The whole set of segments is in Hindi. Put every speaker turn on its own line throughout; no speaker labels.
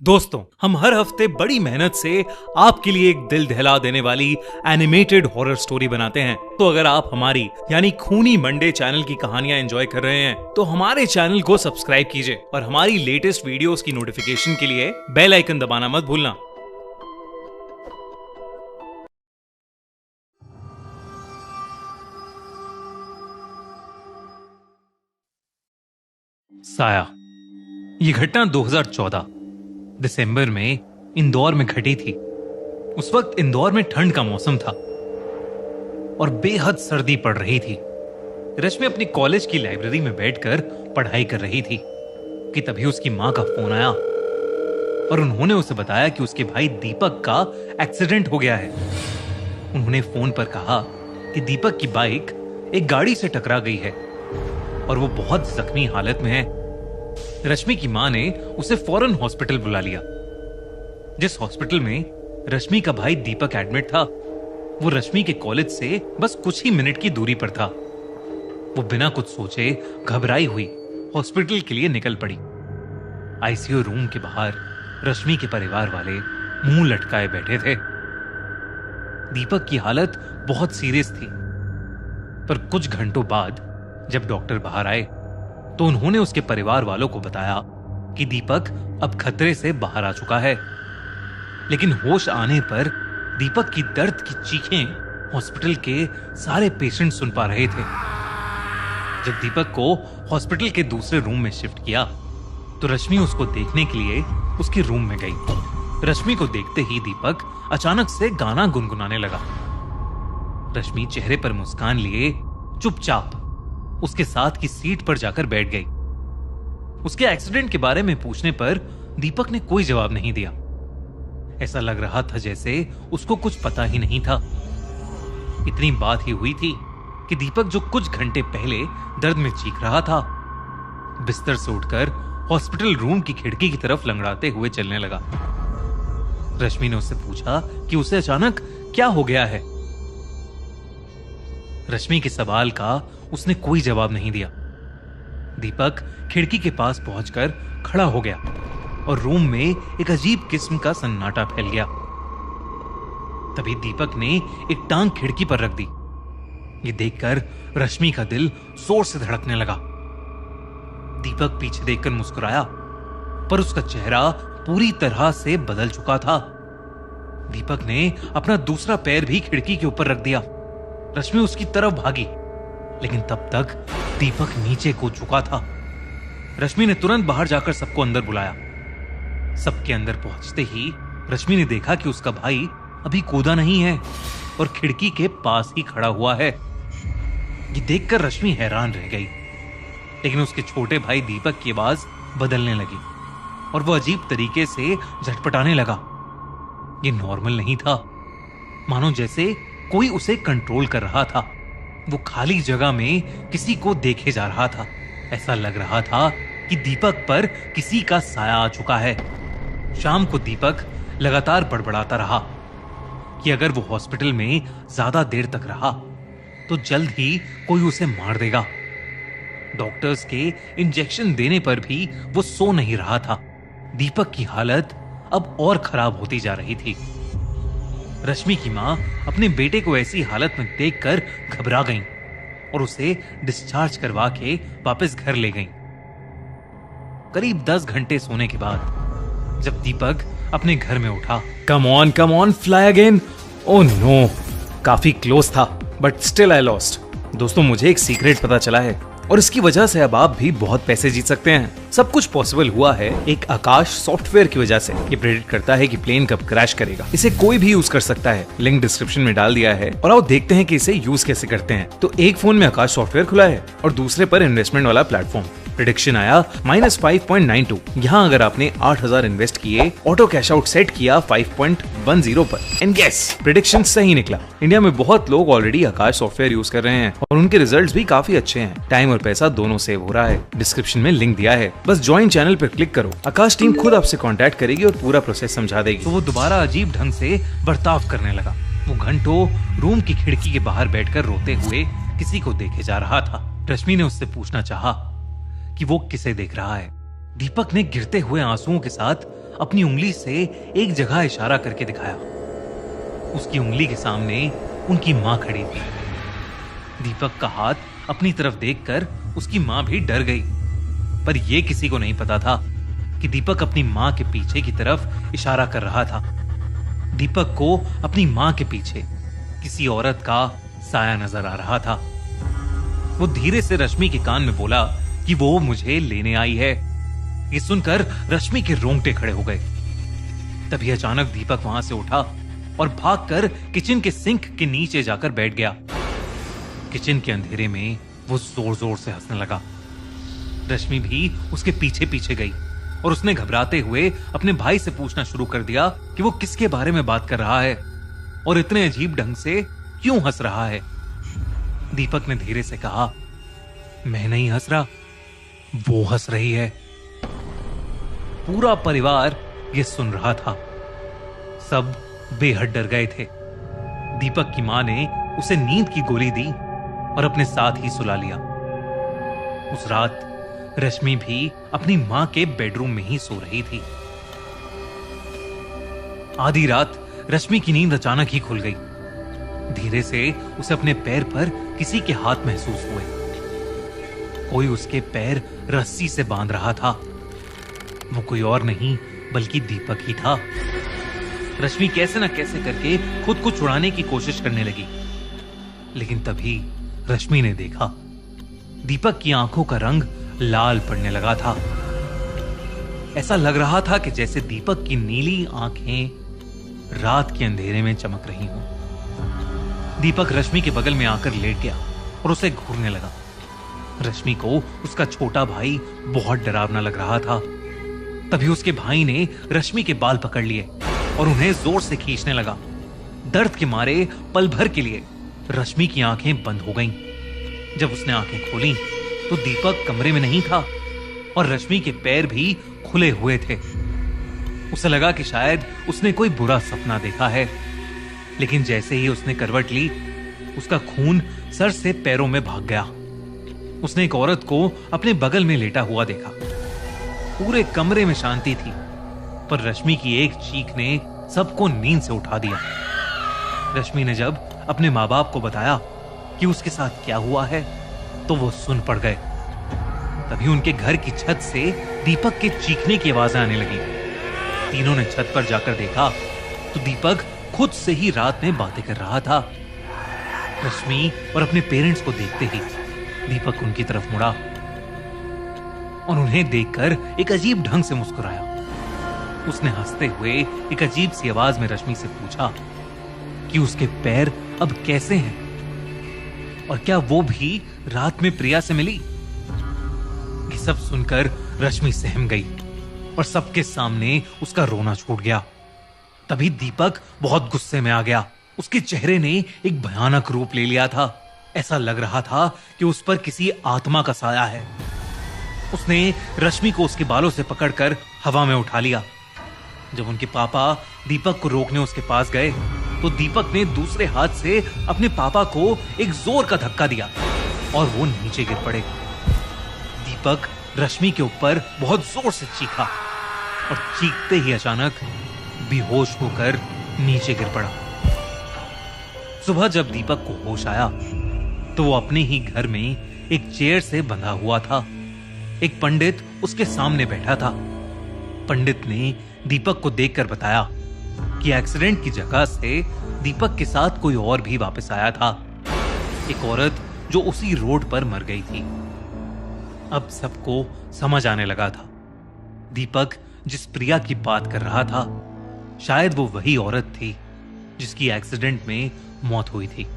दोस्तों, हम हर हफ्ते बड़ी मेहनत से आपके लिए एक दिल दहला देने वाली एनिमेटेड हॉरर स्टोरी बनाते हैं। तो अगर आप हमारी यानी खूनी मंडे चैनल की कहानियां एंजॉय कर रहे हैं तो हमारे चैनल को सब्सक्राइब कीजिए और हमारी लेटेस्ट वीडियोस की नोटिफिकेशन के लिए बेल आइकन दबाना मत भूलना। साया। ये घटना 2014 दिसंबर में इंदौर में घटी थी। उस वक्त इंदौर में ठंड का मौसम था और बेहद सर्दी पड़ रही थी। रश्मि अपनी कॉलेज की लाइब्रेरी में बैठकर पढ़ाई कर रही थी कि तभी उसकी मां का फोन आया और उन्होंने उसे बताया कि उसके भाई दीपक का एक्सीडेंट हो गया है। उन्होंने फोन पर कहा कि दीपक की बाइक एक गाड़ी से टकरा गई है और वो बहुत जख्मी हालत में है। रश्मि की मां ने उसे फौरन हॉस्पिटल बुला लिया। जिस हॉस्पिटल में रश्मि का भाई दीपक एडमिट था वो रश्मि के कॉलेज से बस कुछ ही मिनट की दूरी पर था। वो बिना कुछ सोचे घबराई हुई हॉस्पिटल के लिए निकल पड़ी। आईसीयू रूम के बाहर रश्मि के परिवार वाले मुंह लटकाए बैठे थे। दीपक की हालत बहुत सीरियस थी, पर कुछ घंटों बाद जब डॉक्टर बाहर आए तो उन्होंने उसके परिवार वालों को बताया कि दीपक अब खतरे से बाहर आ चुका है। लेकिन होश आने पर दीपक की दर्द की चीखें हॉस्पिटल के सारे पेशेंट सुन पा रहे थे। जब दीपक को हॉस्पिटल के दूसरे रूम में शिफ्ट किया तो रश्मि उसको देखने के लिए उसके रूम में गई। रश्मि को देखते ही दीपक अचानक से गाना गुनगुनाने लगा। रश्मि चेहरे पर मुस्कान लिए चुपचाप उसके साथ की सीट पर जाकर बैठ गई। उसके एक्सीडेंट के बारे में पूछने पर दीपक ने कोई जवाब नहीं दिया। ऐसा लग रहा था जैसे उसको कुछ पता ही नहीं था। इतनी बात ही हुई थी कि दीपक जो कुछ घंटे पहले दर्द में चीख रहा था बिस्तर से उठकर हॉस्पिटल रूम की खिड़की की तरफ लंगड़ाते हुए चलने लगा। रश्मि ने उससे पूछा कि उसे अचानक क्या हो गया है। रश्मि के सवाल का उसने कोई जवाब नहीं दिया। दीपक खिड़की के पास पहुंचकर खड़ा हो गया और रूम में एक अजीब किस्म का सन्नाटा फैल गया। तभी दीपक ने एक टांग खिड़की पर रख दी। ये देखकर रश्मि का दिल जोर से धड़कने लगा। दीपक पीछे देखकर मुस्कुराया, पर उसका चेहरा पूरी तरह से बदल चुका था। दीपक ने अपना दूसरा पैर भी खिड़की के ऊपर रख दिया। रश्मि उसकी तरफ भागी, लेकिन तब तक दीपक नीचे कूद चुका था। रश्मि ने तुरंत बाहर जाकर सबको अंदर बुलाया। सबके अंदर पहुंचते ही रश्मि ने देखा कि उसका भाई अभी कूदा नहीं है और खिड़की के पास ही खड़ा हुआ है। ये देखकर रश्मि हैरान रह गई, लेकिन उसके छोटे भाई दीपक की आवाज बदलने लगी और वो अजीब तरीके से झटपटाने लगा। ये नॉर्मल नहीं था, मानो जैसे कोई उसे कंट्रोल कर रहा था। वो खाली जगह में किसी को देखे जा रहा था। ऐसा लग रहा था कि दीपक पर किसी का साया आ चुका है। शाम को दीपक लगातार बड़बड़ाता रहा कि अगर वो हॉस्पिटल में ज्यादा देर तक रहा तो जल्द ही कोई उसे मार देगा। डॉक्टर्स के इंजेक्शन देने पर भी वो सो नहीं रहा था। दीपक की हालत अब और खराब होती जा रही थी। रश्मि की मां अपने बेटे को ऐसी हालत में देखकर घबरा गईं और उसे डिस्चार्ज करवा के वापस घर ले गईं। करीब 10 घंटे सोने के बाद जब दीपक अपने घर में उठा, come on fly again. Oh no, काफी क्लोज था बट स्टिल आई लॉस्ट। दोस्तों, मुझे एक सीक्रेट पता चला है और इसकी वजह से अब आप भी बहुत पैसे जीत सकते हैं। सब कुछ पॉसिबल हुआ है एक आकाश सॉफ्टवेयर की वजह से। ये प्रेडिक्ट करता है कि प्लेन कब क्रैश करेगा। इसे कोई भी यूज कर सकता है। लिंक डिस्क्रिप्शन में डाल दिया है और आओ देखते हैं कि इसे यूज कैसे करते हैं। तो एक फोन में आकाश सॉफ्टवेयर खुला है और दूसरे पर इन्वेस्टमेंट वाला प्लेटफॉर्म। प्रेडिक्शन आया -5.92। यहाँ अगर आपने 8,000 इन्वेस्ट किए, ऑटो कैश आउट सेट किया 5.10 पर एंड गेस प्रेडिक्शन सही निकला। इंडिया में बहुत लोग ऑलरेडी आकाश सॉफ्टवेयर यूज कर रहे हैं और उनके रिजल्ट्स भी काफी अच्छे हैं। टाइम और पैसा दोनों सेव हो रहा है। डिस्क्रिप्शन में लिंक दिया है, बस ज्वाइन चैनल पर क्लिक करो। आकाश टीम खुद आपसे कांटेक्ट करेगी और पूरा प्रोसेस समझा देगी। तो वो दोबारा अजीब ढंग से बर्ताव करने लगा। वो घंटों रूम की खिड़की के बाहर बैठकर रोते हुए किसी को देखे जा रहा था। रश्मि ने उससे पूछना चाहा कि वो किसे देख रहा है। दीपक ने गिरते हुए आंसुओं के साथ अपनी उंगली से एक जगह इशारा करके दिखाया। उसकी उंगली के सामने उनकी मां खड़ी थी। दीपक का हाथ अपनी तरफ देखकर उसकी मां भी डर गई, पर यह किसी को नहीं पता था कि दीपक अपनी मां के पीछे की तरफ इशारा कर रहा था। दीपक को अपनी मां के पीछे किसी औरत का साया नजर आ रहा था। वो धीरे से रश्मि के कान में बोला कि वो मुझे लेने आई है। ये सुनकर रश्मि के रोंगटे खड़े हो गए। तभी अचानक दीपक वहां से उठा और भागकर किचन के सिंक के नीचे जाकर बैठ गया। किचन के अंधेरे में वो जोर जोर से हंसने लगा। रश्मि भी उसके पीछे पीछे गई और उसने घबराते हुए अपने भाई से पूछना शुरू कर दिया कि वो किसके बारे में बात कर रहा है और इतने अजीब ढंग से क्यों हंस रहा है। दीपक ने धीरे से कहा, मैं नहीं हंस रहा, वो हंस रही है। पूरा परिवार ये सुन रहा था। सब बेहद डर गए थे। दीपक की मां ने उसे नींद की गोली दी और अपने साथ ही सुला लिया। उस रात रश्मि भी अपनी मां के बेडरूम में ही सो रही थी। आधी रात रश्मि की नींद अचानक ही खुल गई। धीरे से उसे अपने पैर पर किसी के हाथ महसूस हुए। कोई उसके पैर रस्सी से बांध रहा था। वो कोई और नहीं बल्कि दीपक ही था। रश्मि कैसे न कैसे करके खुद को छुड़ाने की कोशिश करने लगी, लेकिन तभी रश्मि ने देखा दीपक की आंखों का रंग लाल पड़ने लगा था। ऐसा लग रहा था कि जैसे दीपक की नीली आंखें रात के अंधेरे में चमक रही हों। दीपक रश्मि के बगल में आकर लेट गया और उसे घूरने लगा। रश्मि को उसका छोटा भाई बहुत डरावना लग रहा था। तभी उसके भाई ने रश्मि के बाल पकड़ लिए और उन्हें जोर से खींचने लगा। दर्द के मारे पल भर के लिए रश्मि की आंखें बंद हो गईं। जब उसने आंखें खोली तो दीपक कमरे में नहीं था और रश्मि के पैर भी खुले हुए थे। उसे लगा कि शायद उसने कोई बुरा सपना देखा है, लेकिन जैसे ही उसने करवट ली, उसका खून सर से पैरों में भाग गया। उसने एक औरत को अपने बगल में लेटा हुआ देखा। पूरे कमरे में शांति थी, पर रश्मि की एक चीख ने सबको नींद से उठा दिया। रश्मि ने जब अपने माँ बाप को बताया कि उसके साथ क्या हुआ है, तो वो सुन पड़ गए। तभी उनके घर की छत से दीपक के चीखने की आवाजें आने लगी। तीनों ने छत पर जाकर देखा तो दीपक खुद से ही रात में बातें कर रहा था। रश्मि और अपने पेरेंट्स को देखते ही दीपक उनकी तरफ मुड़ा और उन्हें देखकर एक अजीब ढंग से मुस्कुराया। उसने हंसते हुए एक अजीब सी आवाज में रश्मि से पूछा कि उसके पैर अब कैसे हैं और क्या वो भी रात में प्रिया से मिली। ये सब सुनकर रश्मि सहम गई और सबके सामने उसका रोना छूट गया। तभी दीपक बहुत गुस्से में आ गया। उसके चेहरे ने एक भयानक रूप ले लिया था। ऐसा लग रहा था कि उस पर किसी आत्मा का साया है। उसने रश्मि को उसके बालों से पकड़कर हवा में उठा लिया। जब उनके पापा दीपक को रोकने उसके पास गए तो दीपक ने दूसरे हाथ से अपने पापा को एक जोर का धक्का दिया और वो नीचे गिर पड़े। दीपक रश्मि के ऊपर बहुत जोर से चीखा और चीखते ही अचानक बेहोश होकर नीचे गिर पड़ा। सुबह जब दीपक को होश आया तो वो अपने ही घर में एक चेयर से बंधा हुआ था। एक पंडित उसके सामने बैठा था। पंडित ने दीपक को देखकर बताया कि एक्सीडेंट की जगह से दीपक के साथ कोई और भी वापस आया था, एक औरत जो उसी रोड पर मर गई थी। अब सबको समझ आने लगा था दीपक जिस प्रिया की बात कर रहा था, शायद वो वही औरत थी जिसकी एक्सीडेंट में मौत हुई थी।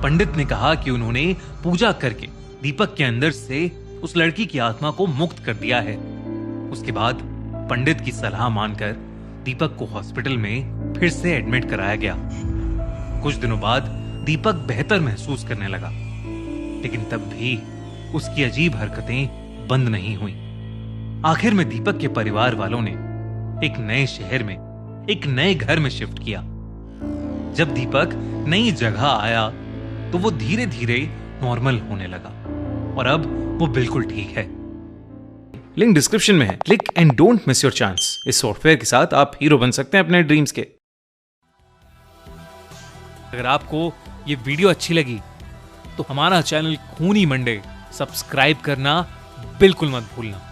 पंडित ने कहा कि उन्होंने पूजा करके दीपक के अंदर से उस लड़की की आत्मा को मुक्त कर दिया है। उसके बाद पंडित की सलाह मानकर दीपक को हॉस्पिटल में फिर से एडमिट कराया गया। कुछ दिनों बाद दीपक बेहतर महसूस करने लगा, लेकिन तब भी उसकी अजीब हरकतें बंद नहीं हुई। आखिर में दीपक के परिवार वालों ने एक नए शहर में एक नए घर में शिफ्ट किया। जब दीपक नई जगह आया तो वो धीरे धीरे नॉर्मल होने लगा और अब वो बिल्कुल ठीक है। लिंक डिस्क्रिप्शन में है। Click and don't miss your chance. इस सॉफ्टवेयर के साथ आप हीरो बन सकते हैं अपने ड्रीम्स के। अगर आपको ये वीडियो अच्छी लगी तो हमारा चैनल खूनी मंडे सब्सक्राइब करना बिल्कुल मत भूलना।